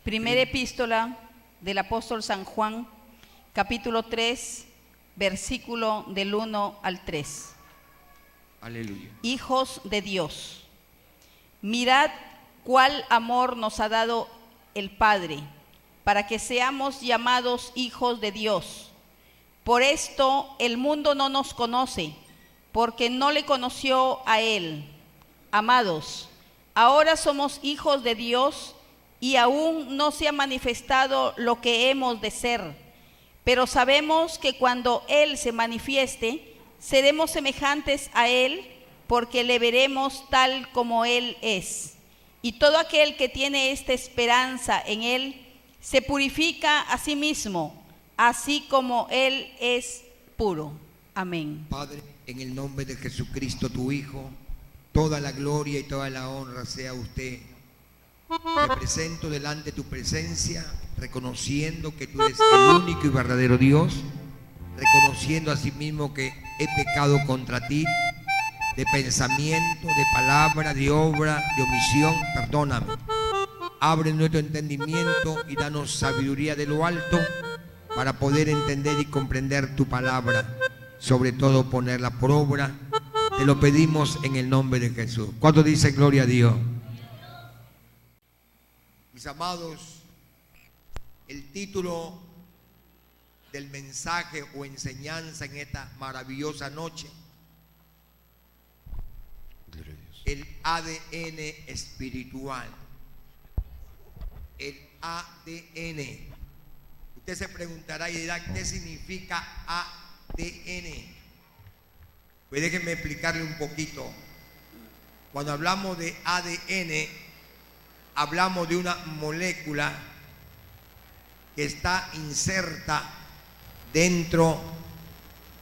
Primera epístola del apóstol San Juan, capítulo 3, versículo del 1 al 3. Aleluya. Hijos de Dios, mirad cuál amor nos ha dado el Padre, para que seamos llamados hijos de Dios. Por esto el mundo no nos conoce, porque no le conoció a Él. Amados, ahora somos hijos de Dios y aún no se ha manifestado lo que hemos de ser. Pero sabemos que cuando Él se manifieste, seremos semejantes a Él, porque le veremos tal como Él es. Y todo aquel que tiene esta esperanza en Él, se purifica a sí mismo, así como Él es puro. Amén. Padre, en el nombre de Jesucristo, tu Hijo, toda la gloria y toda la honra sea a usted. Me presento delante de tu presencia, reconociendo que tú eres el único y verdadero Dios, reconociendo asimismo que he pecado contra ti, de pensamiento, de palabra, de obra, de omisión. Perdóname. Abre nuestro entendimiento y danos sabiduría de lo alto para poder entender y comprender tu palabra, sobre todo ponerla por obra. Te lo pedimos en el nombre de Jesús. ¿Cuánto dice gloria a Dios? Mis amados, el título del mensaje o enseñanza en esta maravillosa noche, el ADN espiritual. El ADN. Usted se preguntará y dirá, ¿qué significa ADN? Pues déjenme explicarle un poquito. Cuando hablamos de ADN, hablamos de una molécula que está inserta dentro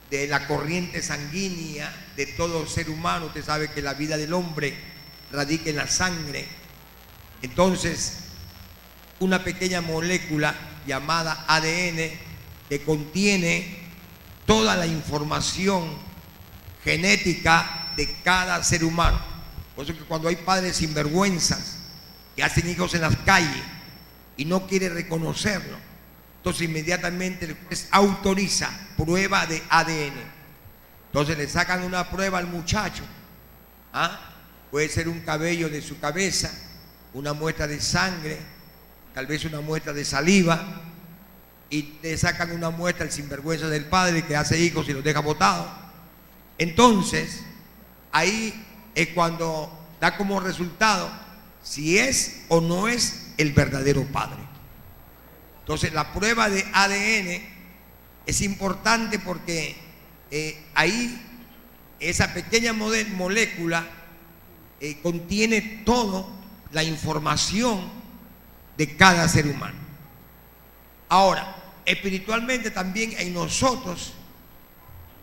de la corriente sanguínea de todo ser humano. Usted sabe que la vida del hombre radica en la sangre. Entonces, una pequeña molécula llamada ADN que contiene toda la información genética de cada ser humano. Por eso que cuando hay padres sinvergüenzas que hacen hijos en las calles y no quiere reconocerlo, entonces inmediatamente el juez autoriza prueba de ADN. Entonces le sacan una prueba al muchacho. Puede ser un cabello de su cabeza, una muestra de sangre, tal vez una muestra de saliva, y le sacan una muestra al sinvergüenza del padre que hace hijos y los deja botados. Entonces ahí es cuando da como resultado si es o no es el verdadero padre. Entonces la prueba de ADN es importante porque ahí esa pequeña molécula contiene toda la información de cada ser humano. Ahora, espiritualmente también en nosotros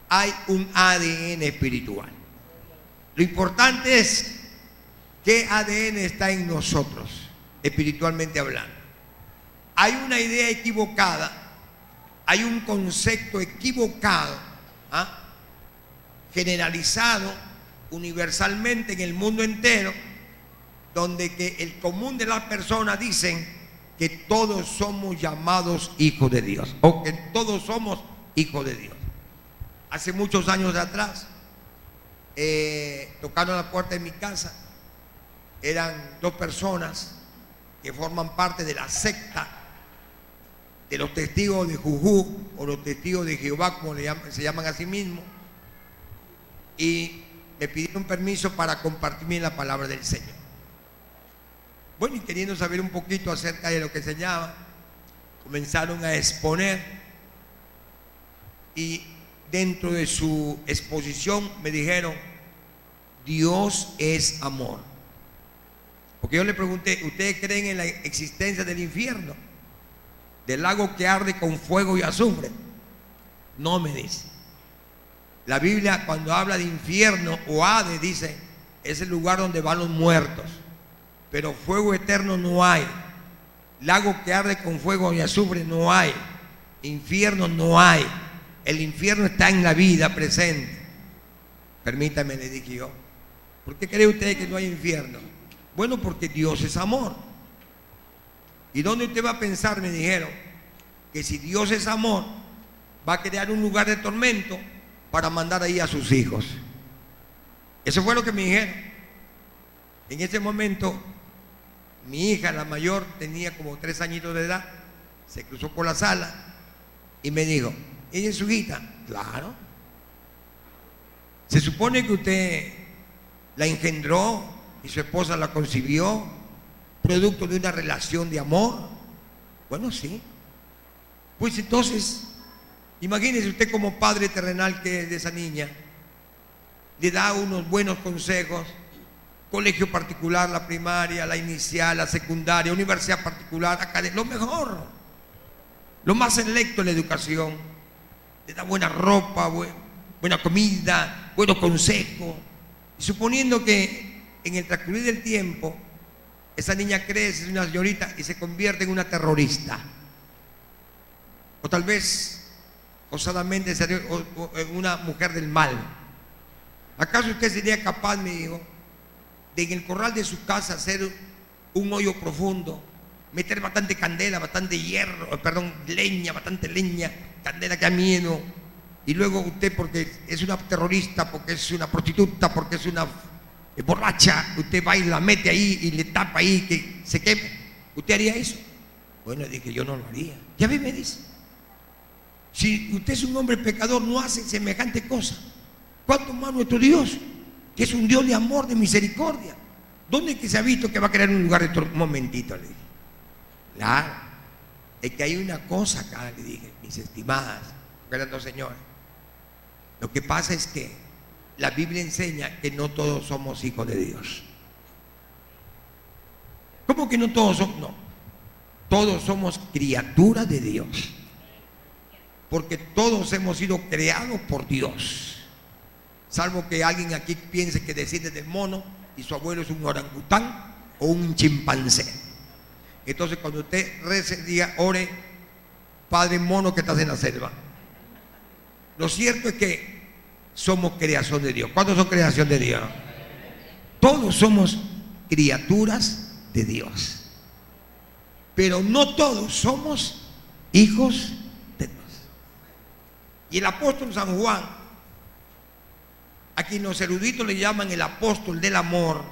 hay un ADN espiritual. Lo importante es qué ADN está en nosotros, espiritualmente hablando. Hay una idea equivocada, hay un concepto equivocado, generalizado universalmente en el mundo entero, donde que el común de las personas dicen que todos somos llamados hijos de Dios, o que todos somos hijos de Dios. Hace muchos años atrás, tocaron la puerta de mi casa, eran dos personas que forman parte de la secta de los testigos de Jujú, o los testigos de Jehová, como se llaman a sí mismos, y me pidieron permiso para compartirme la palabra del Señor. Bueno, y queriendo saber un poquito acerca de lo que enseñaba, comenzaron a exponer, y dentro de su exposición me dijeron: Dios es amor. Porque yo le pregunté: ¿ustedes creen en la existencia del infierno, del lago que arde con fuego y azufre? No, me dice. La Biblia, cuando habla de infierno o Hades, dice es el lugar donde van los muertos, pero fuego eterno no hay. Lago que arde con fuego y azufre no hay. Infierno no hay. El infierno está en la vida presente. Permítame, le dije yo, ¿por qué cree usted que no hay infierno? Bueno, porque Dios es amor. ¿Y dónde usted va a pensar? Me dijeron que si Dios es amor, va a crear un lugar de tormento para mandar ahí a sus hijos. Eso fue lo que me dijeron. En ese momento, mi hija, la mayor, tenía como 3 añitos de edad, se cruzó por la sala y me dijo: ¿ella es su hija? Claro. Se supone que usted la engendró y su esposa la concibió, producto de una relación de amor. Bueno, sí. Pues entonces, imagínese usted como padre terrenal que es de esa niña, le da unos buenos consejos: colegio particular, la primaria, la inicial, la secundaria, universidad particular, academia, lo mejor, lo más selecto en la educación. Le da buena ropa, buena comida, buenos consejos. Y suponiendo que en el transcurrir del tiempo esa niña crece, es una señorita y se convierte en una terrorista, o tal vez osadamente en una mujer del mal, ¿acaso usted sería capaz, me dijo, de en el corral de su casa hacer un hoyo profundo, meter bastante candela, bastante hierro, perdón, leña, bastante leña, candela que da miedo, y luego usted, porque es una terrorista, porque es una prostituta, porque es una borracha, usted va y la mete ahí y le tapa ahí que se queme? ¿Usted haría eso? Bueno, dije, yo no lo haría. Ya ve, me dice, si usted es un hombre pecador, no hace semejante cosa, ¿cuánto más nuestro Dios, que es un Dios de amor, de misericordia? ¿Dónde es que se ha visto que va a crear un lugar de un momentito? Le dije. Claro, es que hay una cosa acá, le dije, mis estimadas, grandes señores. Lo que pasa es que la Biblia enseña que no todos somos hijos de Dios. ¿Cómo que no todos somos? No, todos somos criaturas de Dios, porque todos hemos sido creados por Dios, salvo que alguien aquí piense que desciende del mono y su abuelo es un orangután o un chimpancé. Entonces cuando usted rece, diga, ore, Padre mono que estás en la selva. Lo cierto es que somos creación de Dios. ¿Cuántos son creación de Dios? Todos somos criaturas de Dios, pero no todos somos hijos de Dios. Y el apóstol San Juan, a quien los eruditos le llaman el apóstol del amor,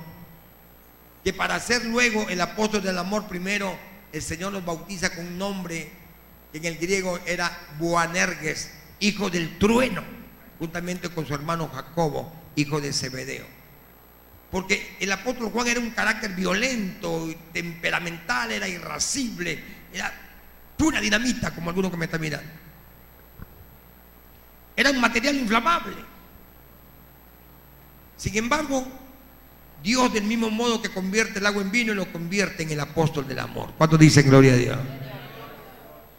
que para ser luego el apóstol del amor, primero el Señor nos bautiza con un nombre que en el griego era Boanerges, hijo del trueno, juntamente con su hermano Jacobo, hijo de Zebedeo. Porque el apóstol Juan era un carácter violento, temperamental, era irascible, era pura dinamita, como alguno que me está mirando. Era un material inflamable. Sin embargo, Dios, del mismo modo que convierte el agua en vino, lo convierte en el apóstol del amor. ¿Cuántos dicen gloria a Dios?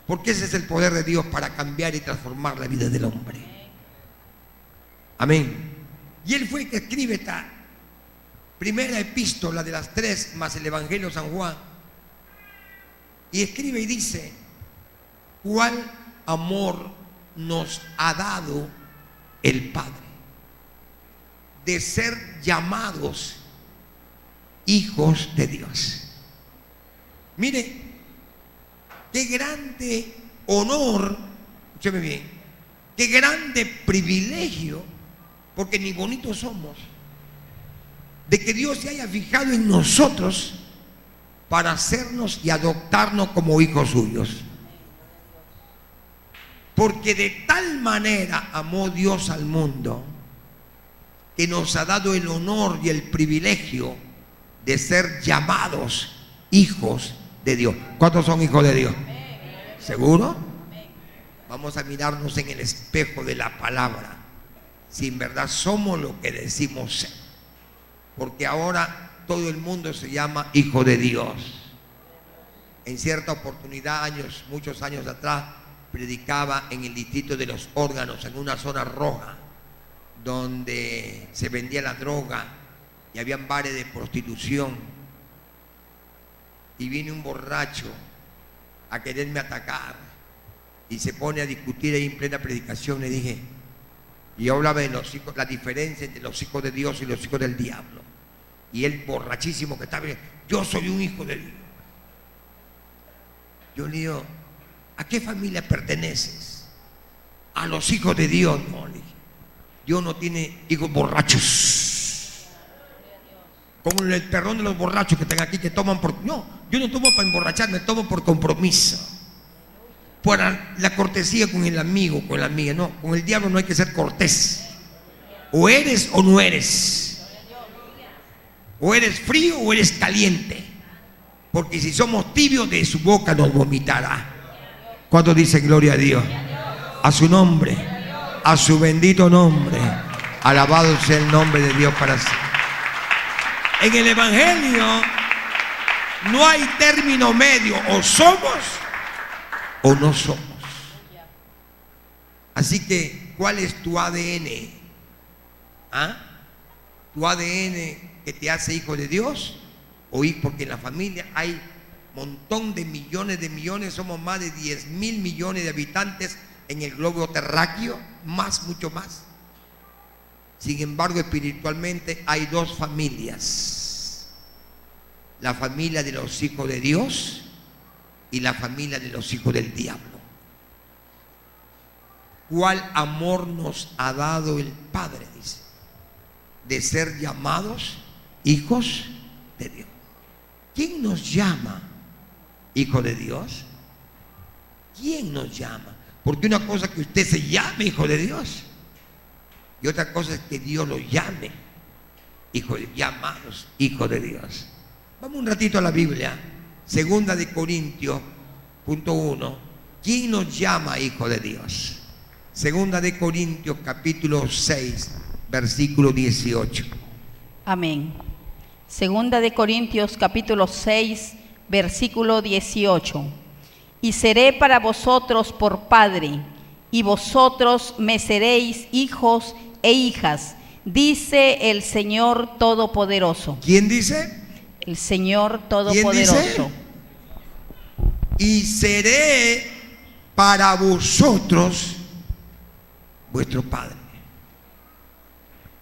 Porque ese es el poder de Dios para cambiar y transformar la vida del hombre. Amén. Y él fue el que escribe esta primera epístola de las 3 más el Evangelio de San Juan. Y escribe y dice: ¿cuál amor nos ha dado el Padre? De ser llamados hijos de Dios. Mire, qué grande honor, escúcheme bien, qué grande privilegio, porque ni bonitos somos, de que Dios se haya fijado en nosotros para hacernos y adoptarnos como hijos suyos. Porque de tal manera amó Dios al mundo, que nos ha dado el honor y el privilegio de ser llamados hijos de Dios. ¿Cuántos son hijos de Dios? ¿Seguro? Vamos a mirarnos en el espejo de la palabra, si en verdad somos lo que decimos ser. Porque ahora todo el mundo se llama hijo de Dios. En cierta oportunidad, muchos años atrás, predicaba en el distrito de Los Órganos, en una zona roja, donde se vendía la droga y habían bares de prostitución. Y viene un borracho a quererme atacar y se pone a discutir ahí en plena predicación. Le dije, y yo hablaba de los hijos, la diferencia entre los hijos de Dios y los hijos del diablo. Y él, borrachísimo que estaba, yo soy un hijo de Dios. Yo le digo, ¿a qué familia perteneces? A los hijos de Dios. No, le dije. Dios no tiene hijos borrachos. Como el perdón de los borrachos que están aquí, que toman por... No, yo no tomo para emborracharme, tomo por compromiso. Por la cortesía con el amigo, con la amiga. No, con el diablo no hay que ser cortés. O eres o no eres. O eres frío o eres caliente. Porque si somos tibios, de su boca nos vomitará. ¿Cuántos dicen gloria a Dios? A su nombre, a su bendito nombre. Alabado sea el nombre de Dios para siempre. En el Evangelio no hay término medio. O somos o no somos. Así que, ¿cuál es tu ADN? ¿Ah? ¿Tu ADN que te hace hijo de Dios? O porque en la familia hay un montón de millones, somos más de 10.000 millones de habitantes en el globo terráqueo, más, mucho más. Sin embargo, espiritualmente hay dos familias: la familia de los hijos de Dios y la familia de los hijos del diablo. ¿Cuál amor nos ha dado el Padre? Dice, de ser llamados hijos de Dios. ¿Quién nos llama hijo de Dios? ¿Quién nos llama? Porque una cosa es que usted se llame hijo de Dios y otra cosa es que Dios lo llame llamados hijos de Dios. Vamos un ratito a la Biblia. Segunda de Corintios, punto 1. ¿Quién nos llama hijo de Dios? Segunda de Corintios, capítulo 6, versículo 18. Amén. Segunda de Corintios, capítulo 6, versículo 18. Y seré para vosotros por padre, y vosotros me seréis hijos e hijas, dice el Señor Todopoderoso. ¿Quién dice? El Señor Todopoderoso. Y seré para vosotros vuestro Padre.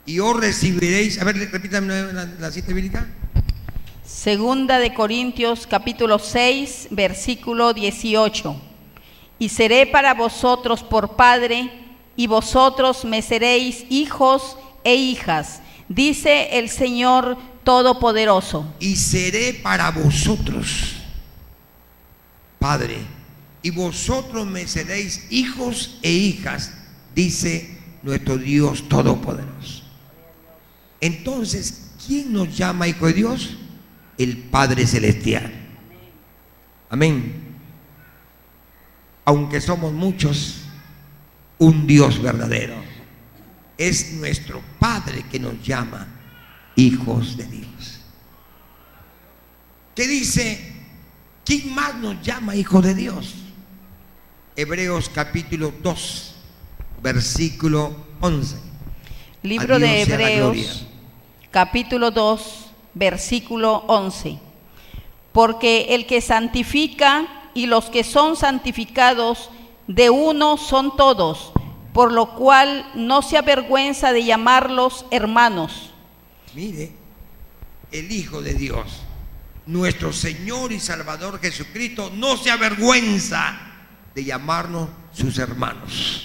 Y os recibiréis. A ver, repítame la cita bíblica. Segunda de Corintios, capítulo 6, versículo 18. Y seré para vosotros por padre, y vosotros me seréis hijos e hijas, dice el Señor Todopoderoso. Y seré para vosotros Padre, y vosotros me seréis hijos e hijas, dice nuestro Dios Todopoderoso. Entonces, ¿quién nos llama hijo de Dios? El Padre Celestial. Amén. Aunque somos muchos, un Dios verdadero. Es nuestro Padre que nos llama hijos de Dios. ¿Qué dice? ¿Quién más nos llama hijos de Dios? Hebreos capítulo 2, versículo 11. Libro de Hebreos, capítulo 2, versículo 11. Porque el que santifica y los que son santificados de uno son todos, por lo cual no se avergüenza de llamarlos hermanos. Mire, el Hijo de Dios, nuestro Señor y Salvador Jesucristo, no se avergüenza de llamarnos sus hermanos.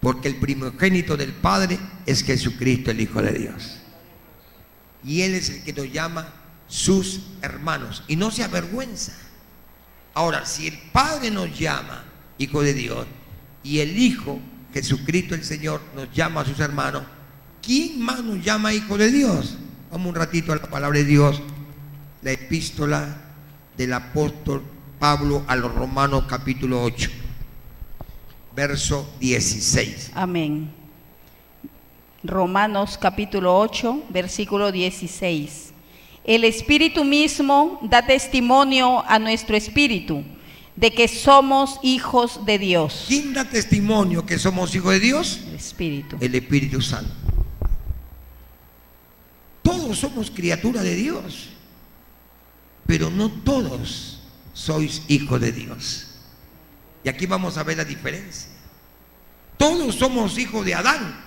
Porque el primogénito del Padre es Jesucristo, el Hijo de Dios. Y Él es el que nos llama sus hermanos. Y no se avergüenza. Ahora, si el Padre nos llama hijo de Dios y el Hijo, Jesucristo el Señor, nos llama a sus hermanos, ¿quién más nos llama hijo de Dios? Vamos un ratito a la palabra de Dios. La epístola del apóstol Pablo a los Romanos capítulo 8, verso 16. Amén. Romanos capítulo 8, versículo 16. El Espíritu mismo da testimonio a nuestro espíritu de que somos hijos de Dios. ¿Quién da testimonio que somos hijos de Dios? El Espíritu. El Espíritu Santo. Todos somos criaturas de Dios, pero no todos sois hijos de Dios. Y aquí vamos a ver la diferencia. Todos somos hijos de Adán.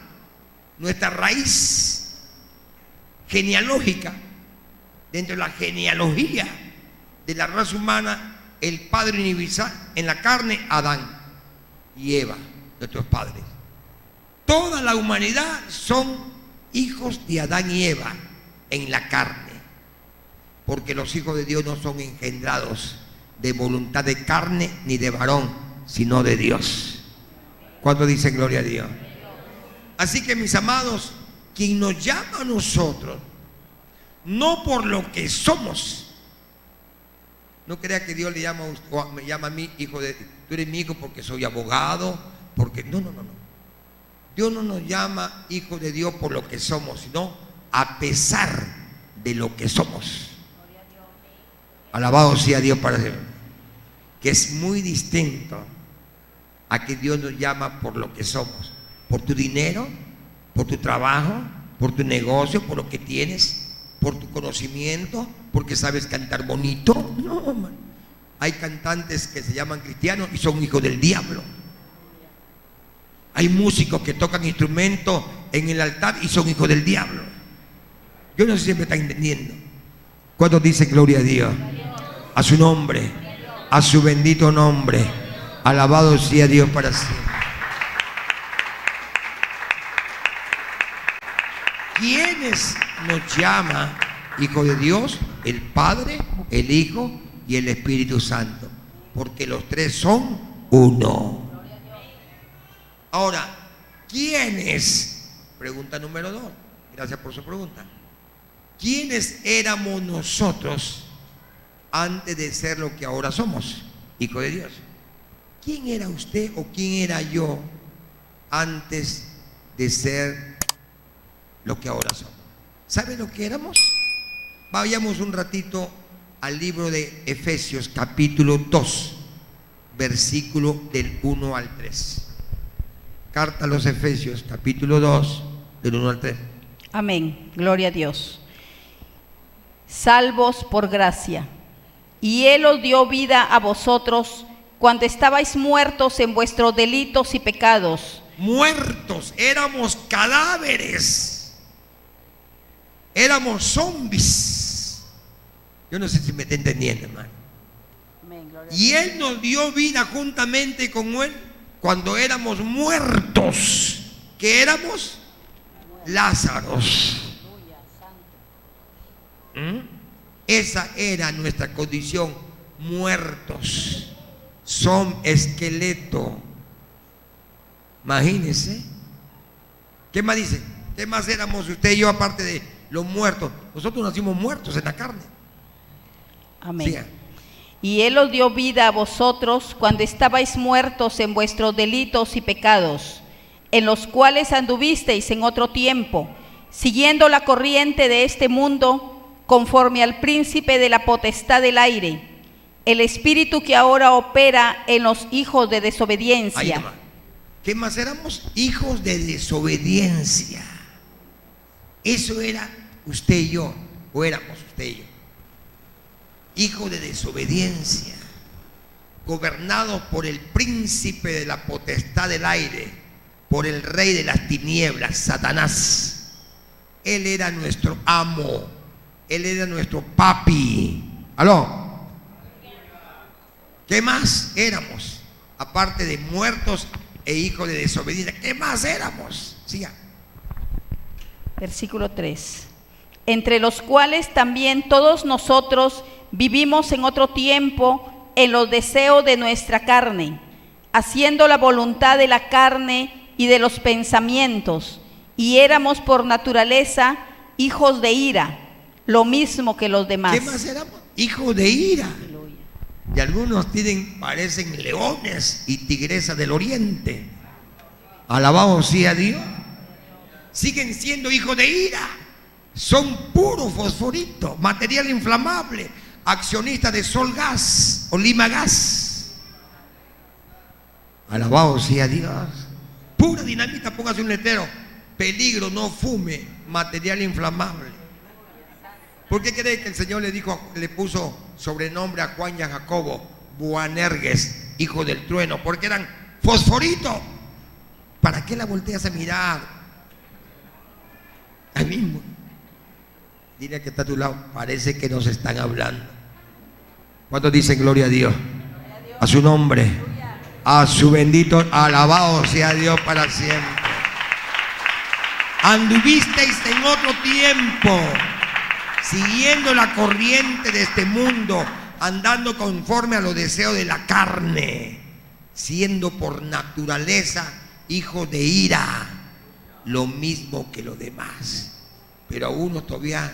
Nuestra raíz genealógica, dentro de la genealogía de la raza humana, el padre universal en la carne, Adán y Eva, nuestros padres. Toda la humanidad son hijos de Adán y Eva en la carne, porque los hijos de Dios no son engendrados de voluntad de carne ni de varón, sino de Dios. ¿Cuánto dicen gloria a Dios? Así que, mis amados, quien nos llama a nosotros, no por lo que somos. No crea que Dios le llama o me llama a mí hijo de... Tú eres mi hijo porque soy abogado, porque... No. Dios no nos llama hijo de Dios por lo que somos, sino a pesar de lo que somos. Alabado sea Dios para siempre. Que es muy distinto a que Dios nos llama por lo que somos. Por tu dinero, por tu trabajo, por tu negocio, por lo que tienes, por tu conocimiento, porque sabes cantar bonito. No, man. Hay cantantes que se llaman cristianos y son hijos del diablo. Hay músicos que tocan instrumentos en el altar y son hijos del diablo. Yo no sé si me están entendiendo. ¿Cuántos dicen gloria a Dios? A su nombre, a su bendito nombre. Alabado sea Dios para siempre. ¿Quiénes nos llama hijo de Dios? El Padre, el Hijo y el Espíritu Santo, porque los tres son uno. Ahora, ¿quiénes? Pregunta número 2. Gracias por su pregunta. ¿Quiénes éramos nosotros antes de ser lo que ahora somos? Hijo de Dios. ¿Quién era usted o quién era yo antes de ser lo que ahora somos? ¿Sabe lo que éramos? Vayamos un ratito al libro de Efesios, capítulo 2, versículo del 1 al 3. Carta a los Efesios, capítulo 2, del 1 al 3. Amén, gloria a Dios. Salvos por gracia, y Él os dio vida a vosotros cuando estabais muertos en vuestros delitos y pecados. Muertos, éramos cadáveres, éramos zombies. Yo no sé si me está entendiendo, hermano. Y Él nos dio vida juntamente con Él cuando éramos muertos. ¿Qué éramos? Lázaros. Esa era nuestra condición, muertos. Son esqueleto. Imagínense. ¿Qué más dice? ¿Qué más éramos usted y yo aparte de los muertos? Nosotros nacimos muertos en la carne. Amén. Siga. Y Él os dio vida a vosotros cuando estabais muertos en vuestros delitos y pecados, en los cuales anduvisteis en otro tiempo, siguiendo la corriente de este mundo, conforme al príncipe de la potestad del aire, el espíritu que ahora opera en los hijos de desobediencia. ¿Qué más éramos? Hijos de desobediencia. Eso era usted y yo, o éramos usted y yo. Hijo de desobediencia, gobernados por el príncipe de la potestad del aire, por el rey de las tinieblas, Satanás. Él era nuestro amo, él era nuestro papi. ¿Aló? ¿Qué más éramos? Aparte de muertos e hijos de desobediencia, ¿qué más éramos? Siga. Versículo 3. Entre los cuales también todos nosotros vivimos en otro tiempo en los deseos de nuestra carne, haciendo la voluntad de la carne y de los pensamientos, y éramos por naturaleza hijos de ira, lo mismo que los demás. ¿Qué más éramos? Hijos de ira. Y algunos parecen leones y tigresas del oriente. Alabado sea Dios. Siguen siendo hijos de ira. Son puro fosforito, material inflamable, accionistas de Sol Gas o Lima Gas. Alabado sea Dios. Pura dinamita, póngase un letrero: peligro, no fume, material inflamable. ¿Por qué cree que el Señor le puso sobrenombre a Juan y a Jacobo Boanerges, hijo del trueno? Porque eran fosforito. ¿Para qué la volteas a mirar? Ahí mismo. Dile que está a tu lado, parece que nos están hablando. ¿Cuántos dicen gloria a Dios? A su nombre. A su bendito, alabado sea Dios para siempre. Anduvisteis en otro tiempo, siguiendo la corriente de este mundo, andando conforme a los deseos de la carne, siendo por naturaleza hijos de ira, lo mismo que los demás. Pero algunos todavía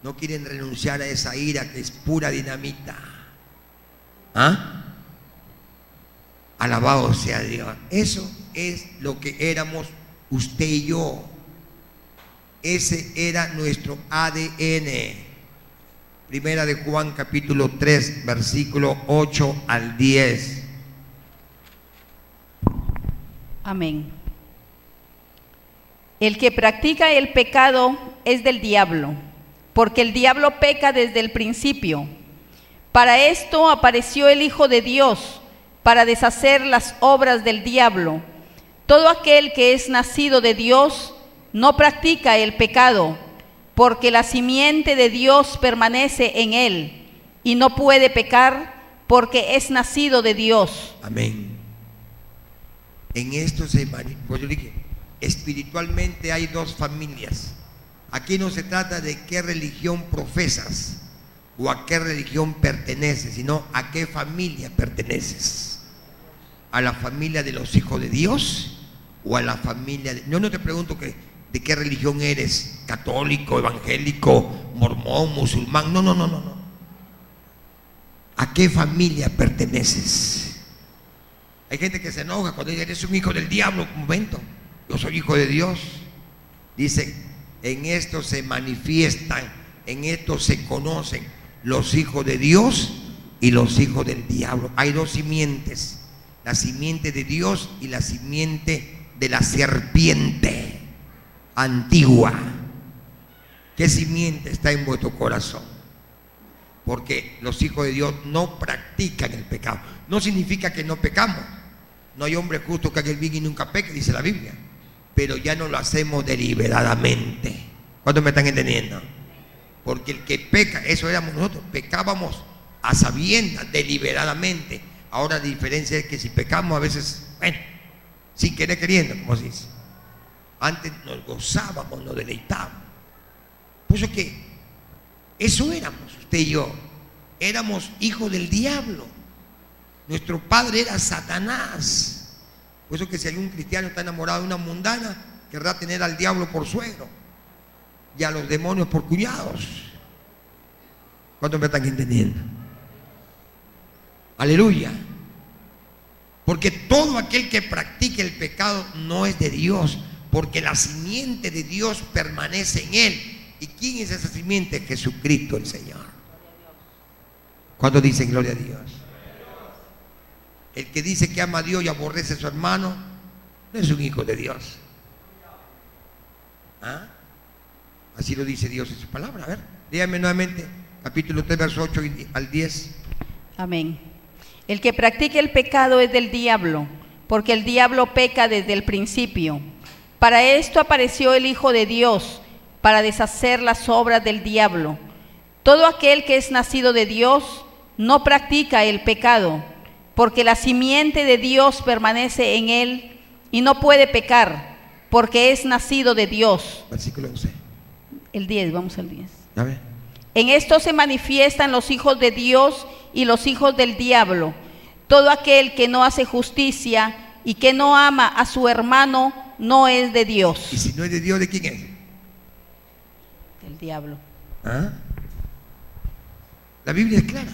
no quieren renunciar a esa ira que es pura dinamita. ¿Ah? Alabado sea Dios. Eso es lo que éramos usted y yo. Ese era nuestro ADN. Primera de Juan capítulo 3, versículo 8 al 10. Amén. El que practica el pecado es del diablo, porque el diablo peca desde el principio. Para esto apareció el Hijo de Dios, para deshacer las obras del diablo. Todo aquel que es nacido de Dios no practica el pecado, porque la simiente de Dios permanece en él, y no puede pecar porque es nacido de Dios. Amén. En esto pues yo dije, espiritualmente hay dos familias. Aquí no se trata de qué religión profesas o a qué religión perteneces, sino a qué familia perteneces. ¿A la familia de los hijos de Dios o a la familia de... Yo no te pregunto de qué religión eres, católico, evangélico, mormón, musulmán, no. ¿A qué familia perteneces? Hay gente que se enoja cuando dice, eres un hijo del diablo. Un momento, yo soy hijo de Dios. Dice, en esto se manifiestan, en esto se conocen los hijos de Dios y los hijos del diablo. Hay dos simientes, la simiente de Dios y la simiente de la serpiente antigua. ¿Qué simiente está en vuestro corazón? Porque los hijos de Dios no practican el pecado. No significa que no pecamos. No hay hombre justo que haga el bien y nunca peque, dice la Biblia. Pero ya no lo hacemos deliberadamente. ¿Cuántos me están entendiendo? Porque el que peca, eso éramos nosotros, pecábamos a sabiendas, deliberadamente. Ahora la diferencia es que si pecamos a veces, bueno, sin querer queriendo, como se dice. Antes nos gozábamos, nos deleitábamos. Por eso que eso éramos usted y yo. Éramos hijos del diablo. Nuestro padre era Satanás. Por eso que si algún cristiano está enamorado de una mundana, querrá tener al diablo por suegro y a los demonios por cuñados. ¿Cuántos me están entendiendo? Aleluya. Porque todo aquel que practique el pecado no es de Dios, porque la simiente de Dios permanece en él. ¿Y quién es esa simiente? Jesucristo el Señor. ¿Cuántos dicen gloria a Dios? El que dice que ama a Dios y aborrece a su hermano no es un hijo de Dios. ¿Ah? Así lo dice Dios en su palabra. A ver, dígame nuevamente, capítulo 3, verso 8 al 10. Amén. El que practique el pecado es del diablo, porque el diablo peca desde el principio. Para esto apareció el Hijo de Dios, para deshacer las obras del diablo. Todo aquel que es nacido de Dios no practica el pecado, porque la simiente de Dios permanece en él y no puede pecar, porque es nacido de Dios. Versículo 11. El 10, vamos al 10. A ver. En esto se manifiestan los hijos de Dios y los hijos del diablo. Todo aquel que no hace justicia y que no ama a su hermano no es de Dios. ¿Y si no es de Dios, de quién es? Del diablo. ¿Ah? La Biblia es clara.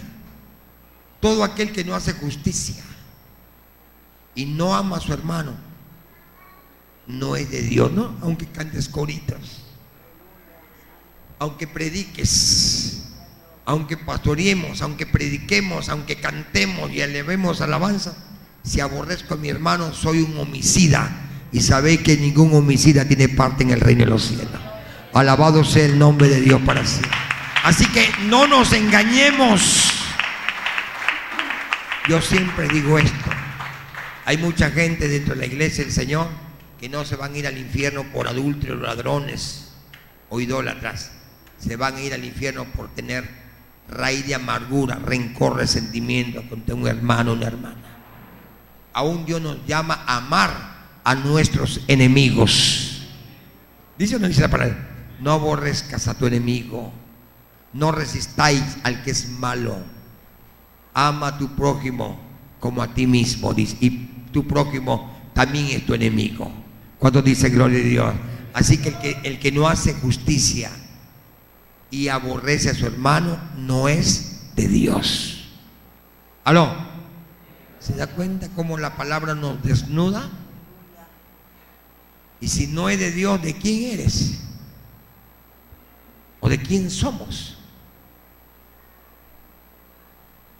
Todo aquel que no hace justicia y no ama a su hermano no es de Dios, ¿no? Aunque cantes coritos, aunque prediques, aunque pastoreemos, aunque prediquemos, aunque cantemos y elevemos alabanza, si aborrezco a mi hermano soy un homicida, y sabéis que ningún homicida tiene parte en el reino de los cielos. Alabado sea el nombre de Dios para siempre. Así que no nos engañemos. Yo siempre digo esto. Hay mucha gente dentro de la iglesia del Señor que no se van a ir al infierno por adúlteros, ladrones o idólatras. Se van a ir al infierno por tener raíz de amargura, rencor, resentimiento contra un hermano o una hermana. Aún Dios nos llama a amar a nuestros enemigos. ¿Dice o no dice la palabra? No aborrezcas a tu enemigo, no resistáis al que es malo. Ama a tu prójimo como a ti mismo, dice, y tu prójimo también es tu enemigo. ¿Cuántos dicen gloria a Dios? Así que el que no hace justicia y aborrece a su hermano no es de Dios. ¿Aló? ¿Se da cuenta cómo la palabra nos desnuda? Y si no es de Dios, ¿de quién eres? ¿O de quién somos?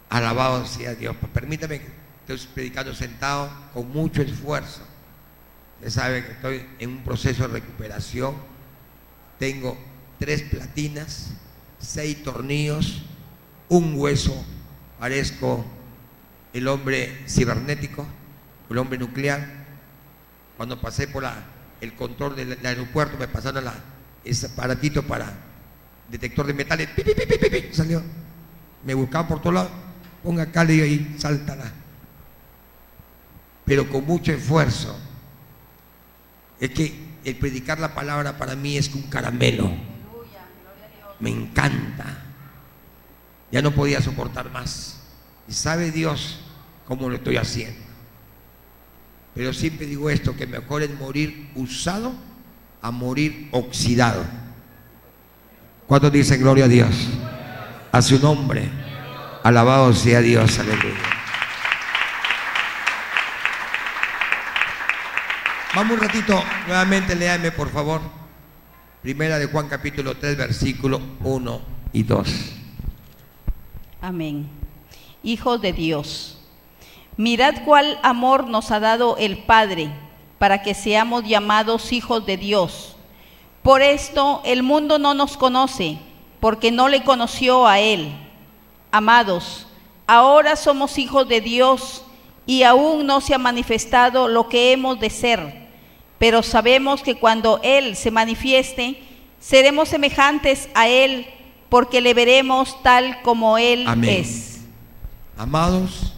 Alabado sea Dios. Pues permítame que estoy predicando sentado con mucho esfuerzo. Usted sabe que estoy en un proceso de recuperación. Tengo 3 platinas, 6 tornillos, un hueso. Parezco el hombre cibernético, el hombre nuclear. Cuando pasé por el control del aeropuerto, me pasaron ese aparatito para detector de metales. ¡Pi, pi, pi, pi, pi! Salió. Me buscaban por todos lados. Ponga acá, le digo, ahí, sáltala. Pero con mucho esfuerzo. Es que el predicar la palabra para mí es un caramelo. Me encanta. Ya no podía soportar más. Y sabe Dios cómo lo estoy haciendo. Pero siempre digo esto, que mejor es morir usado a morir oxidado. ¿Cuántos dicen gloria a Dios? A su nombre. Alabado sea Dios. Aleluya. Vamos un ratito, nuevamente léame por favor. Primera de Juan capítulo 3, versículo 1 y 2. Amén. Hijos de Dios, mirad cuál amor nos ha dado el Padre para que seamos llamados hijos de Dios. Por esto el mundo no nos conoce, porque no le conoció a Él. Amados, ahora somos hijos de Dios y aún no se ha manifestado lo que hemos de ser. Pero sabemos que cuando Él se manifieste, seremos semejantes a Él, porque le veremos tal como Él Amén. es. Amados,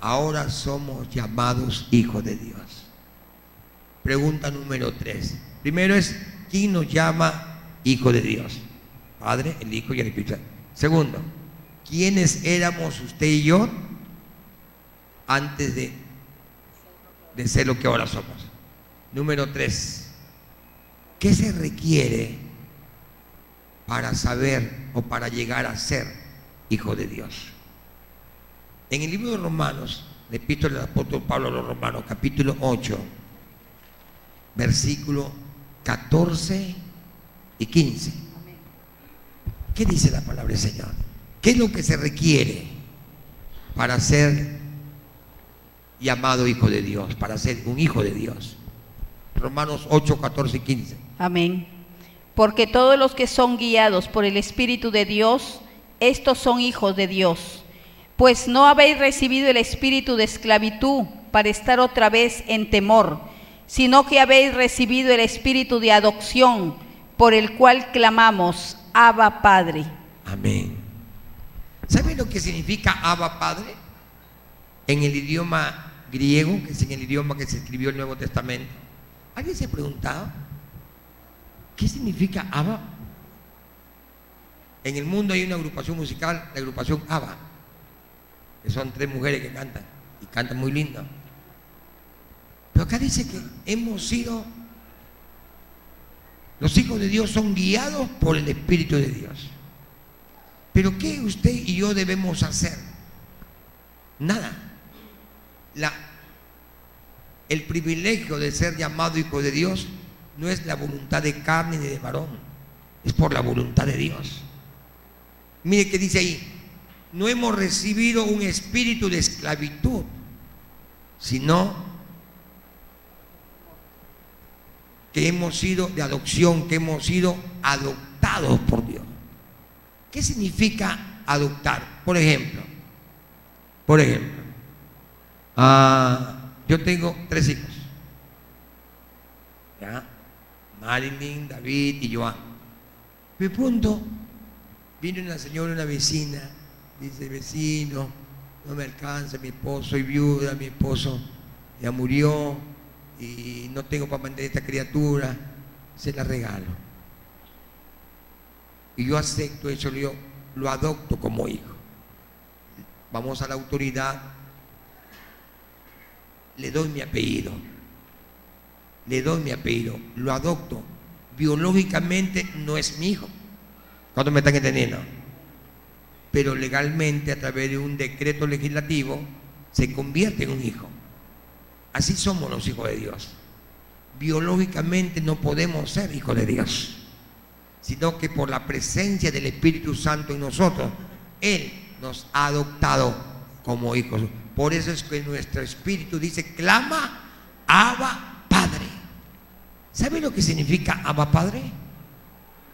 ahora somos llamados hijos de Dios. Pregunta número 3. Primero es, ¿quién nos llama hijo de Dios? Padre, el Hijo y el Espíritu Santo. Segundo, ¿quiénes éramos usted y yo antes de ser lo que ahora somos? Número 3, ¿qué se requiere para saber o para llegar a ser hijo de Dios? En el libro de Romanos, la epístola del apóstol Pablo a los Romanos, capítulo 8, versículo 14 y 15. ¿Qué dice la palabra del Señor? ¿Qué es lo que se requiere para ser llamado hijo de Dios, para ser un hijo de Dios? Romanos 8, 14 y 15. Amén. Porque todos los que son guiados por el Espíritu de Dios, estos son hijos de Dios. Pues no habéis recibido el espíritu de esclavitud para estar otra vez en temor, sino que habéis recibido el espíritu de adopción, por el cual clamamos, Abba Padre. Amén. ¿Sabe lo que significa Abba Padre? En el idioma griego, que es en el idioma que se escribió el Nuevo Testamento. ¿Alguien se ha preguntado qué significa Abba? En el mundo hay una agrupación musical, la agrupación Abba, que son 3 mujeres que cantan, y cantan muy lindo. Pero acá dice que hemos sido, los hijos de Dios son guiados por el Espíritu de Dios. Pero ¿qué usted y yo debemos hacer? Nada. El privilegio de ser llamado hijo de Dios no es la voluntad de carne ni de varón, es por la voluntad de Dios. Mire que dice ahí, no hemos recibido un espíritu de esclavitud, sino que hemos sido de adopción, que hemos sido adoptados por Dios. ¿Qué significa adoptar? Por ejemplo, yo tengo 3 hijos, ¿ya? Marilyn, David y Joan. De pronto Vino una señora, una vecina, dice: vecino, no me alcanza, mi esposo, soy viuda, mi esposo ya murió y no tengo para mantener esta criatura, se la regalo. Y yo acepto eso, yo lo adopto como hijo. Vamos a la autoridad, le doy mi apellido, lo adopto. Biológicamente no es mi hijo. ¿Cuántos me están entendiendo? Pero legalmente, a través de un decreto legislativo, se convierte en un hijo. Así somos los hijos de Dios. Biológicamente no podemos ser hijos de Dios, sino que por la presencia del Espíritu Santo en nosotros, Él nos ha adoptado como hijos. Por eso es que nuestro espíritu dice: clama, Abba, Padre. ¿Sabe lo que significa Abba, Padre?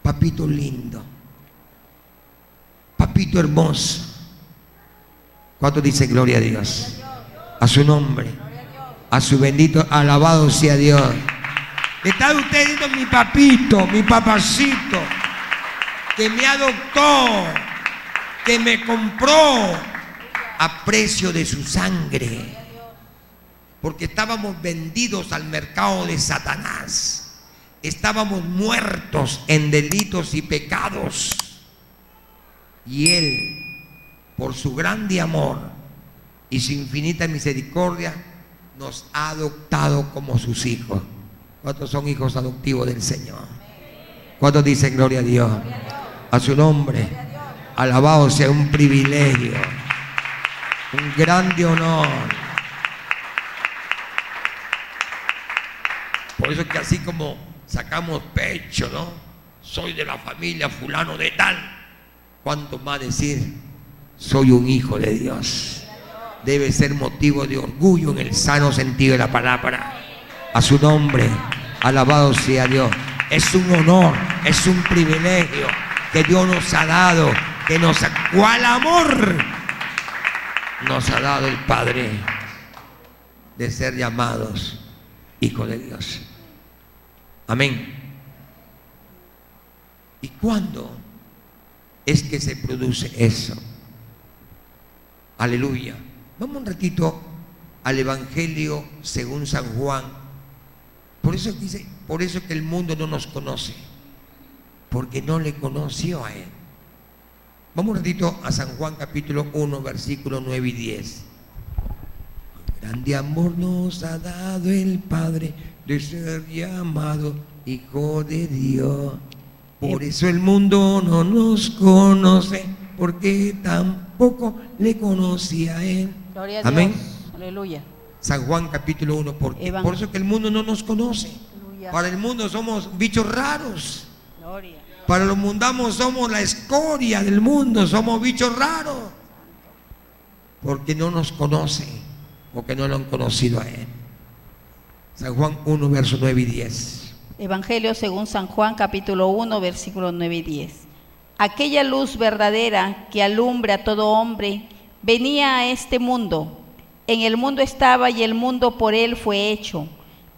Papito lindo, papito hermoso. ¿Cuánto dice gloria a Dios? A su nombre, a su bendito, alabado sea Dios. Está usted diciendo: mi papito, mi papacito, que me adoptó, que me compró a precio de su sangre, porque estábamos vendidos al mercado de Satanás, estábamos muertos en delitos y pecados, y Él, por su grande amor y su infinita misericordia, nos ha adoptado como sus hijos. ¿Cuántos son hijos adoptivos del Señor? ¿Cuántos dicen gloria a Dios? A su nombre, alabado sea, un privilegio, un grande honor. Por eso es que así como sacamos pecho, ¿no? Soy de la familia fulano de tal, ¿cuánto más decir soy un hijo de Dios? Debe ser motivo de orgullo en el sano sentido de la palabra. A su nombre, alabado sea Dios. Es un honor, es un privilegio que Dios nos ha dado, ¿cuál amor nos ha dado el Padre de ser llamados hijos de Dios? Amén. ¿Y cuándo es que se produce eso? Aleluya. Vamos un ratito al Evangelio según San Juan. Por eso dice, por eso que el mundo no nos conoce, porque no le conoció a Él. Vamos un ratito a San Juan capítulo 1, versículos 9 y 10. Grande amor nos ha dado el Padre de ser llamado hijo de Dios. Por eso el mundo no nos conoce, porque tampoco le conocía a Él. Gloria a Amén. Dios. Aleluya. San Juan capítulo 1, por eso que el mundo no nos conoce. Aleluya. Para el mundo somos bichos raros. Gloria. Para los mundanos somos la escoria del mundo, somos bichos raros. Porque no nos conocen, porque no lo han conocido a Él. San Juan 1, versos 9 y 10. Evangelio según San Juan capítulo 1, versículos 9 y 10. Aquella luz verdadera que alumbra a todo hombre venía a este mundo. En el mundo estaba y el mundo por Él fue hecho,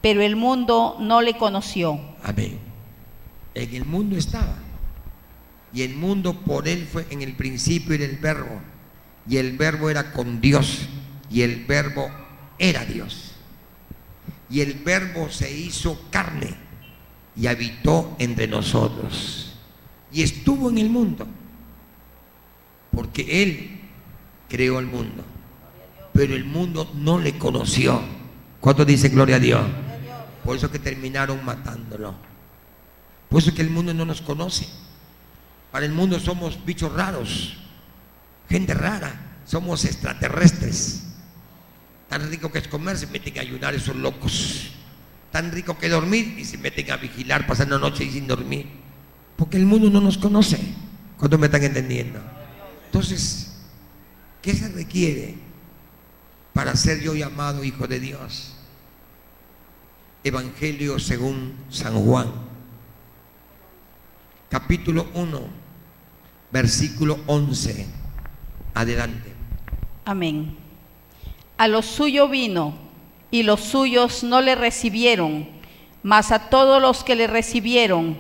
pero el mundo no le conoció. Amén. En el mundo estaba y el mundo por Él fue. En el principio era el Verbo, y el Verbo era con Dios, y el Verbo era Dios, y el Verbo se hizo carne y habitó entre nosotros y estuvo en el mundo, porque Él creó el mundo, pero el mundo no le conoció. ¿Cuántos dicen gloria a Dios? Por eso que terminaron matándolo. Por eso que el mundo no nos conoce. Para el mundo somos bichos raros, gente rara, somos extraterrestres. Tan rico que es comer, se meten a ayunar esos locos. Tan rico que dormir y se meten a vigilar pasando noche y sin dormir. Porque el mundo no nos conoce. ¿Cuántos me están entendiendo? Entonces, ¿qué se requiere para ser yo llamado hijo de Dios? Evangelio según San Juan, capítulo 1, versículo 11. Adelante. Amén. A los suyos vino, y los suyos no le recibieron, mas a todos los que le recibieron,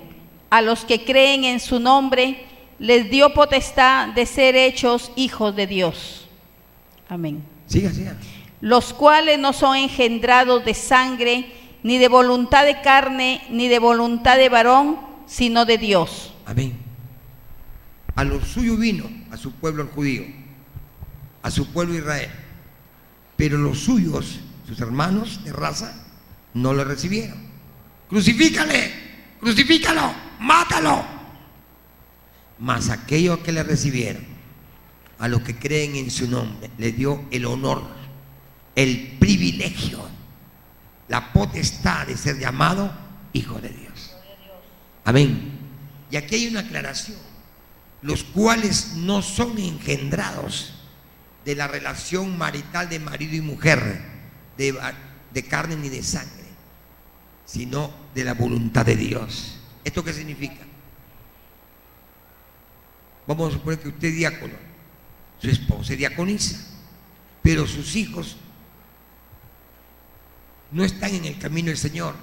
a los que creen en su nombre, les dio potestad de ser hechos hijos de Dios. Amén. Siga, siga. Los cuales no son engendrados de sangre, ni de voluntad de carne, ni de voluntad de varón, sino de Dios. Amén. A lo suyo vino, a su pueblo el judío, a su pueblo Israel. Pero los suyos, sus hermanos de raza, no lo recibieron. Crucifícale, crucifícalo, mátalo. Mas aquellos que le recibieron, a los que creen en su nombre, les dio el honor, el privilegio, la potestad de ser llamado hijo de Dios. Amén. Y aquí hay una aclaración: los cuales no son engendrados de la relación marital de marido y mujer, de carne ni de sangre, sino de la voluntad de Dios. ¿Esto qué significa? Vamos a suponer que usted es diácono, su esposa es diaconisa, pero sus hijos no están en el camino del Señor,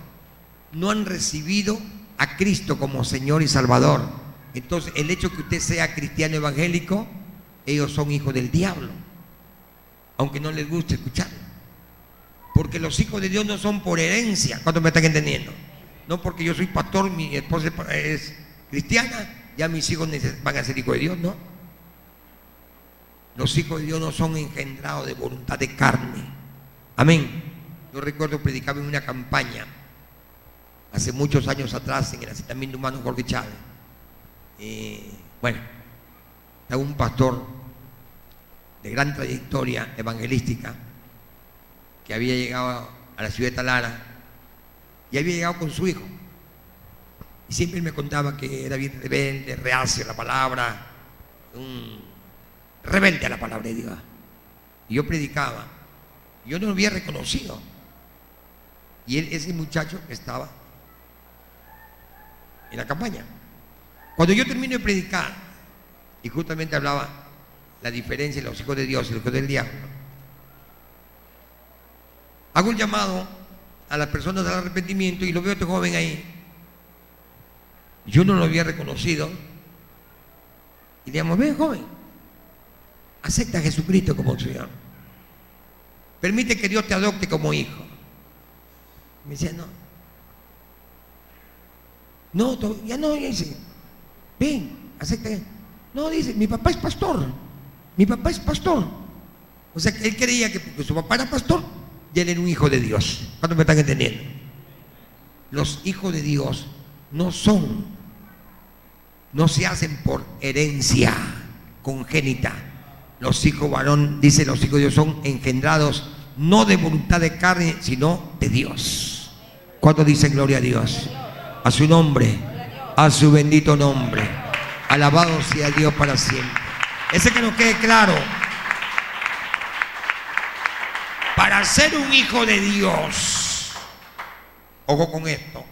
no han recibido a Cristo como Señor y Salvador. Entonces, el hecho que usted sea cristiano evangélico, ellos son hijos del diablo, aunque no les guste escucharlo. Porque los hijos de Dios no son por herencia. ¿Cuántos me están entendiendo? No porque yo soy pastor, mi esposa es cristiana, ya mis hijos van a ser hijos de Dios, ¿no? Los hijos de Dios no son engendrados de voluntad de carne. Amén. Yo recuerdo predicar en una campaña hace muchos años atrás en el asentamiento humano Jorge Chávez. Bueno, estaba un pastor de gran trayectoria evangelística que había llegado a la ciudad de Talara y había llegado con su hijo, y siempre me contaba que era bien rebelde, reacio a la palabra, rebelde a la palabra de Dios. Y yo predicaba, yo no lo había reconocido, y ese muchacho que estaba en la campaña, cuando yo termino de predicar y justamente hablaba la diferencia entre los hijos de Dios y los hijos del diablo, hago un llamado a las personas al arrepentimiento y lo veo a este joven ahí. Yo no lo había reconocido y le llamo: ven, joven, acepta a Jesucristo como Señor, permite que Dios te adopte como hijo. Me decía: no, ya no. Ya dice: ven, acepta. No, dice: mi papá es pastor, mi papá es pastor. O sea, que él creía que porque su papá era pastor, ya él era un hijo de Dios. ¿Cuántos me están entendiendo? Los hijos de Dios no se hacen por herencia congénita. Los hijos varón, dice, los hijos de Dios son engendrados no de voluntad de carne, sino de Dios. ¿Cuántos dicen gloria a Dios? A su nombre, a su bendito nombre. Alabado sea Dios para siempre. Ese que nos quede claro. Para ser un hijo de Dios, ojo con esto,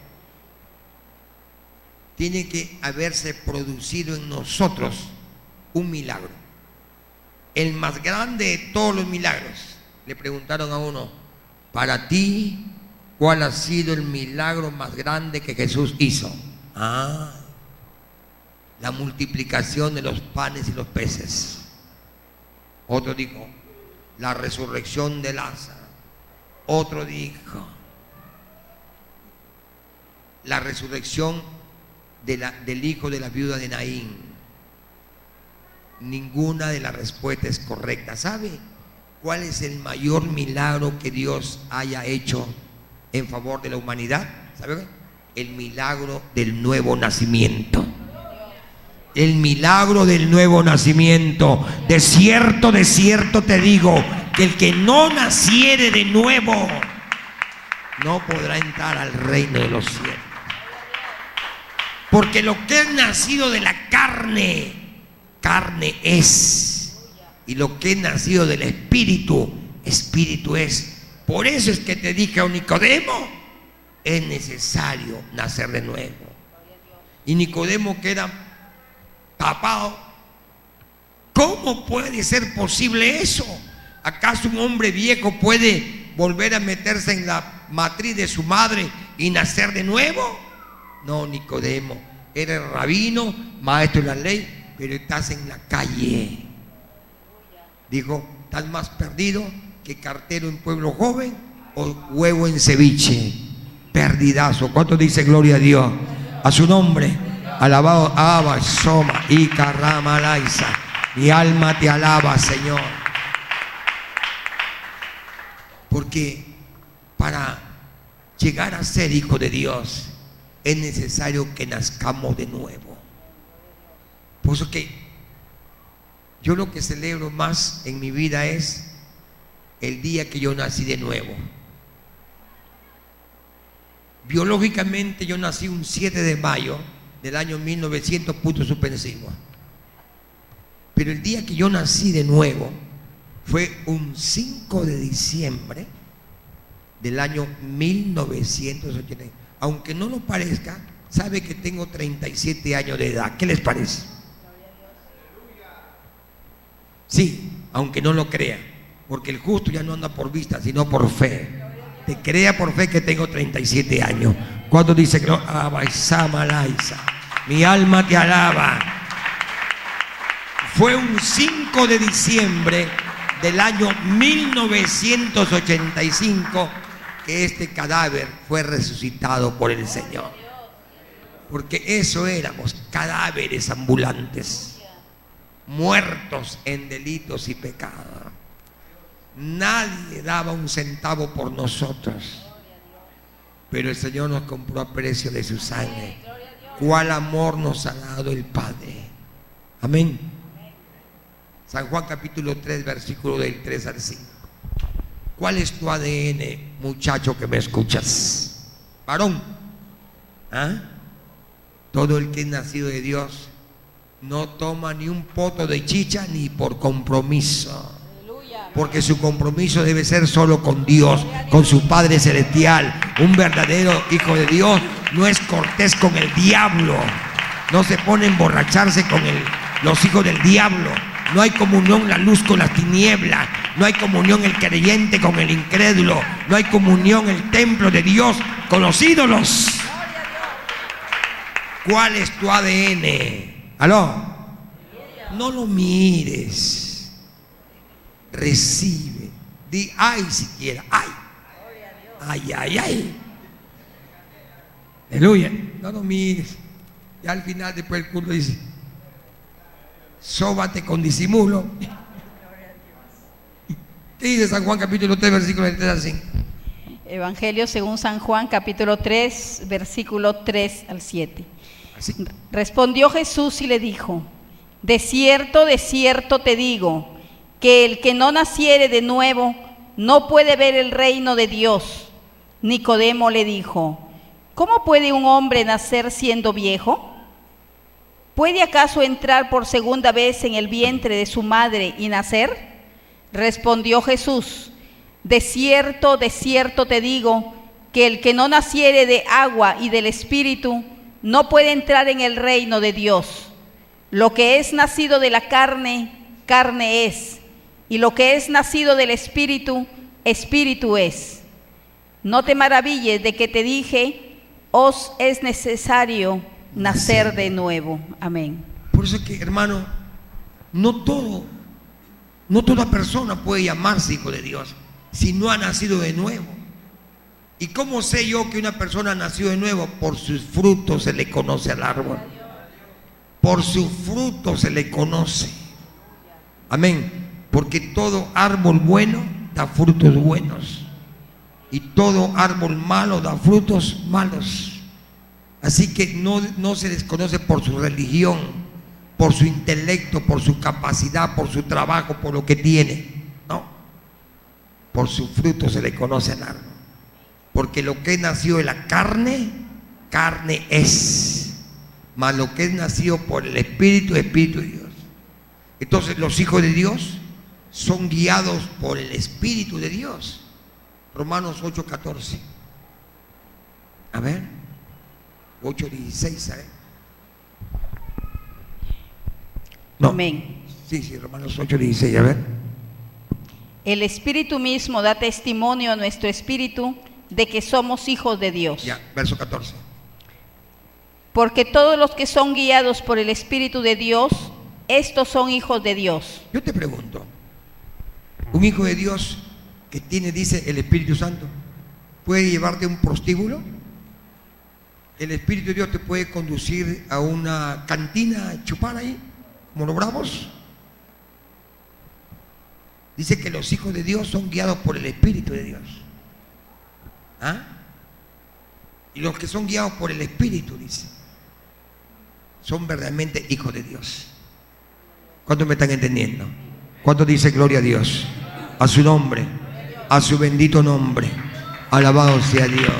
tiene que haberse producido en nosotros un milagro, el más grande de todos los milagros. Le preguntaron a uno: para ti, ¿cuál ha sido el milagro más grande que Jesús hizo? La multiplicación de los panes y los peces. Otro dijo: la resurrección de Lázaro. Otro dijo: la resurrección del hijo de la viuda de Naín. Ninguna de las respuestas es correcta. ¿Sabe cuál es el mayor milagro que Dios haya hecho en favor de la humanidad? ¿Sabe? El milagro del nuevo nacimiento. El milagro del nuevo nacimiento. De cierto te digo, que el que no naciere de nuevo no podrá entrar al reino de los cielos. Porque lo que es nacido de la carne, carne es. Y lo que es nacido del espíritu, espíritu es. Por eso es que te dije a Nicodemo: es necesario nacer de nuevo. Y Nicodemo, que era tapado, ¿cómo puede ser posible eso? ¿Acaso un hombre viejo puede volver a meterse en la matriz de su madre y nacer de nuevo? No, Nicodemo era el rabino, maestro de la ley, pero estás en la calle. Dijo, estás más perdido que cartero en Pueblo Joven o huevo en ceviche. Perdidazo. ¿Cuánto dice gloria a Dios? A su nombre. Alabado, Abba, Soma y Carramalaisa. Mi alma te alaba, Señor. Porque para llegar a ser hijo de Dios es necesario que nazcamos de nuevo. Por eso que yo lo que celebro más en mi vida es el día que yo nací de nuevo. Biológicamente yo nací un 7 de mayo del año 1900, punto suspensivo. Pero el día que yo nací de nuevo fue un 5 de diciembre del año 1980. Aunque no lo parezca, sabe que tengo 37 años de edad. ¿Qué les parece? Sí, aunque no lo crea, porque el justo ya no anda por vista, sino por fe. Te crea por fe que tengo 37 años. Cuando dice, mi alma te alaba. Fue un 5 de diciembre del año 1985 que este cadáver fue resucitado por el Señor. Porque eso éramos, cadáveres ambulantes, muertos en delitos y pecados. Nadie daba un centavo por nosotros, pero el Señor nos compró a precio de su sangre. ¿Cuál amor nos ha dado el Padre? Amén. San Juan capítulo 3, versículo del 3 al 5. ¿Cuál es tu ADN, muchacho que me escuchas? Varón. ¿Ah? Todo el que es nacido de Dios no toma ni un poto de chicha ni por compromiso. Porque su compromiso debe ser solo con Dios, con su Padre Celestial. Un verdadero hijo de Dios no es cortés con el diablo. No se pone a emborracharse con los hijos del diablo. No hay comunión la luz con las tinieblas. No hay comunión el creyente con el incrédulo. No hay comunión el templo de Dios con los ídolos. ¿Cuál es tu ADN? ¿Aló? No lo mires. Recibe. Di ay siquiera. Ay. Ay, ay, ay. Aleluya. No lo mires. Y al final después el culto dice, sóbate con disimulo. ¿Qué dice San Juan capítulo 3, versículo del 3 al 5? Evangelio según San Juan capítulo 3, versículo 3 al 7. Así. Respondió Jesús y le dijo, de cierto te digo, que el que no naciere de nuevo no puede ver el reino de Dios. Nicodemo le dijo, ¿cómo puede un hombre nacer siendo viejo? ¿Puede acaso entrar por segunda vez en el vientre de su madre y nacer? Respondió Jesús, de cierto te digo, que el que no naciere de agua y del Espíritu no puede entrar en el reino de Dios. Lo que es nacido de la carne, carne es, y lo que es nacido del Espíritu, Espíritu es. No te maravilles de que te dije, os es necesario nacer de nuevo. Amén. Por eso es que, hermano, no toda persona puede llamarse hijo de Dios si no ha nacido de nuevo. ¿Y cómo sé yo que una persona nació de nuevo? Por sus frutos se le conoce al árbol. Por sus frutos se le conoce. Amén. Porque todo árbol bueno da frutos buenos y todo árbol malo da frutos malos. Así que no se les conoce por su religión, por su intelecto, por su capacidad, por su trabajo, por lo que tiene. No. Por su fruto se le conoce al árbol. Porque lo que es nacido de la carne, carne es. Mas lo que es nacido por el Espíritu, Espíritu de Dios. Entonces los hijos de Dios son guiados por el Espíritu de Dios. Romanos 8:14. A ver. 8:16, ¿eh? No. Amén. Sí, Romanos 8:16, a ver. El Espíritu mismo da testimonio a nuestro espíritu de que somos hijos de Dios. Ya, verso 14. Porque todos los que son guiados por el Espíritu de Dios Estos son hijos de Dios. Yo te pregunto, un hijo de Dios que tiene, dice, el Espíritu Santo, ¿puede llevarte a un prostíbulo? ¿El Espíritu de Dios te puede conducir a una cantina a chupar ahí, como los bravos? Dice que los hijos de Dios son guiados por el Espíritu de Dios. ¿Ah? Y los que son guiados por el Espíritu, dice, son verdaderamente hijos de Dios. ¿Cuántos me están entendiendo? ¿Cuántos dicen gloria a Dios? A su nombre, a su bendito nombre. Alabado sea Dios.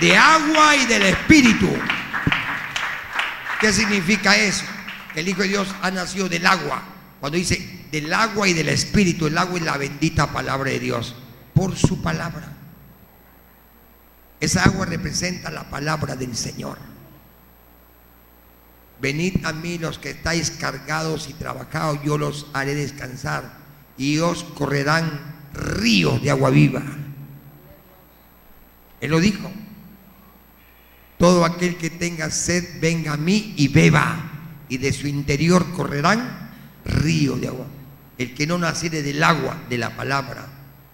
De agua y del Espíritu. ¿Qué significa eso? Que el Hijo de Dios ha nacido del agua. Cuando dice del agua y del Espíritu, el agua es la bendita palabra de Dios. Por su palabra. Esa agua representa la palabra del Señor. Venid a mí los que estáis cargados y trabajados, yo los haré descansar y os correrán ríos de agua viva. Él lo dijo. Todo aquel que tenga sed, venga a mí y beba, y de su interior correrán ríos de agua. El que no naciere del agua, de la palabra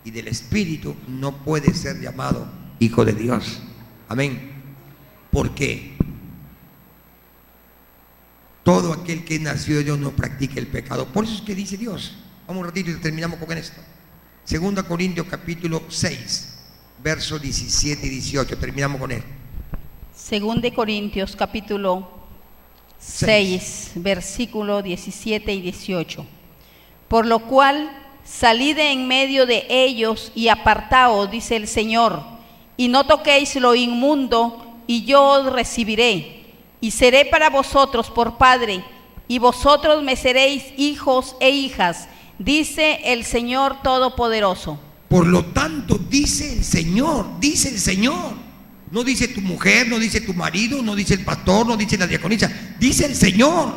y del Espíritu, no puede ser llamado hijo de Dios. Amén. ¿Por qué? Todo aquel que nació de Dios no practica el pecado. Por eso es que dice Dios. Vamos un ratito y terminamos con esto. 2 Corintios capítulo 6, versos 17 y 18. Terminamos con él. 2 Corintios capítulo 6, versículo 17 y 18. Por lo cual, salid de en medio de ellos y apartaos, dice el Señor, y no toquéis lo inmundo, y yo os recibiré, y seré para vosotros por Padre, y vosotros me seréis hijos e hijas, dice el Señor Todopoderoso. Por lo tanto, dice el Señor, no dice tu mujer, no dice tu marido, no dice el pastor, no dice la diaconisa, dice el Señor.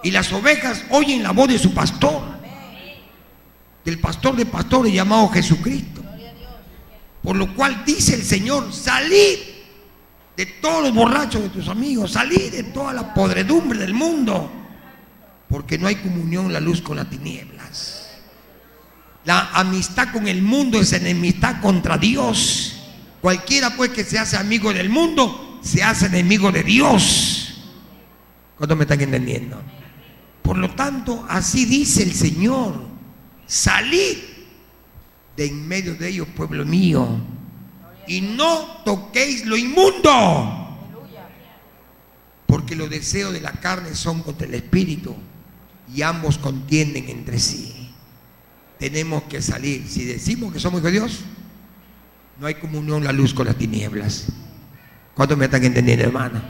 Y las ovejas oyen la voz de su pastor, del pastor de pastores llamado Jesucristo. Por lo cual dice el Señor, salid de todos los borrachos de tus amigos, salid de toda la podredumbre del mundo, porque no hay comunión la luz con las tinieblas. La amistad con el mundo es enemistad contra Dios. Cualquiera pues que se hace amigo del mundo, se hace enemigo de Dios. ¿Cuántos me están entendiendo? Por lo tanto, así dice el Señor, salid de en medio de ellos, pueblo mío, y no toquéis lo inmundo, porque los deseos de la carne son contra el Espíritu, y ambos contienden entre sí. Tenemos que salir. Si decimos que somos hijos de Dios, no hay comunión la luz con las tinieblas. ¿Cuántos me están entendiendo, hermano?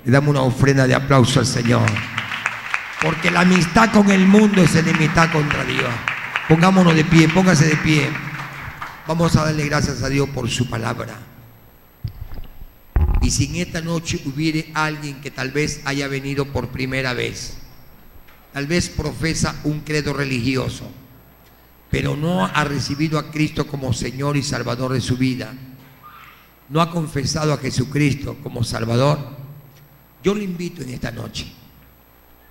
Le damos una ofrenda de aplauso al Señor, porque la amistad con el mundo es enemistad contra Dios. Pongámonos de pie, póngase de pie. Vamos a darle gracias a Dios por su palabra. Y si en esta noche hubiere alguien que tal vez haya venido por primera vez, tal vez profesa un credo religioso, pero no ha recibido a Cristo como Señor y Salvador de su vida, no ha confesado a Jesucristo como Salvador, yo le invito en esta noche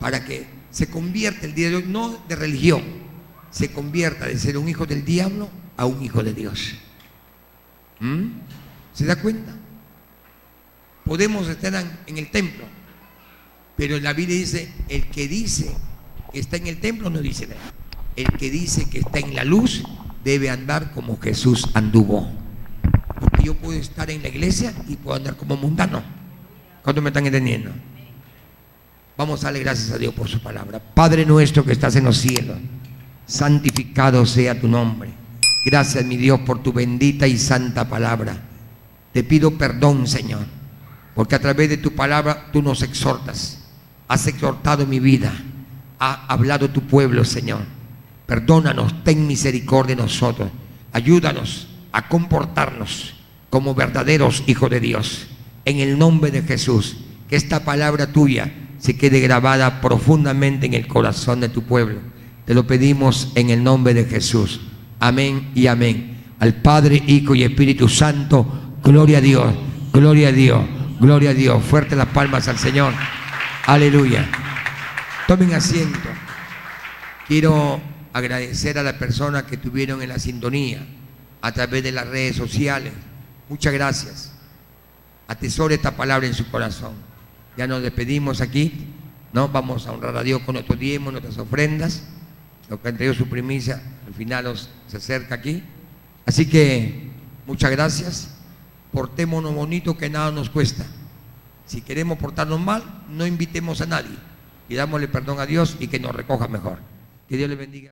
para que se convierta el día de hoy, no de religión, se convierta de ser un hijo del diablo a un hijo de Dios. ¿Se da cuenta? Podemos estar en el templo, pero la Biblia dice, el que dice que está en el templo no dice nada. El que dice que está en la luz debe andar como Jesús anduvo. Porque yo puedo estar en la iglesia y puedo andar como mundano. ¿Cuántos me están entendiendo? Vamos a darle gracias a Dios por su palabra. Padre nuestro que estás en los cielos, santificado sea tu nombre. Gracias, mi Dios, por tu bendita y santa palabra. Te pido perdón, Señor, porque a través de tu palabra tú nos exhortas. Has exhortado mi vida, ha hablado tu pueblo, Señor. Perdónanos, ten misericordia de nosotros. Ayúdanos a comportarnos como verdaderos hijos de Dios. En el nombre de Jesús, que esta palabra tuya se quede grabada profundamente en el corazón de tu pueblo. Te lo pedimos en el nombre de Jesús. Amén y amén. Al Padre, Hijo y Espíritu Santo, gloria a Dios, gloria a Dios, gloria a Dios. Fuerte las palmas al Señor. Aleluya. Tomen asiento. Quiero agradecer a las personas que estuvieron en la sintonía a través de las redes sociales. Muchas gracias. Atesore esta palabra en su corazón. Ya nos despedimos aquí, ¿no? Vamos a honrar a Dios con nuestros diezmos, nuestras ofrendas. Lo que entregó su primicia, al final se acerca aquí. Así que muchas gracias. Portémonos bonito, que nada nos cuesta. Si queremos portarnos mal, no invitemos a nadie. Y dámosle perdón a Dios y que nos recoja mejor. Que Dios le bendiga.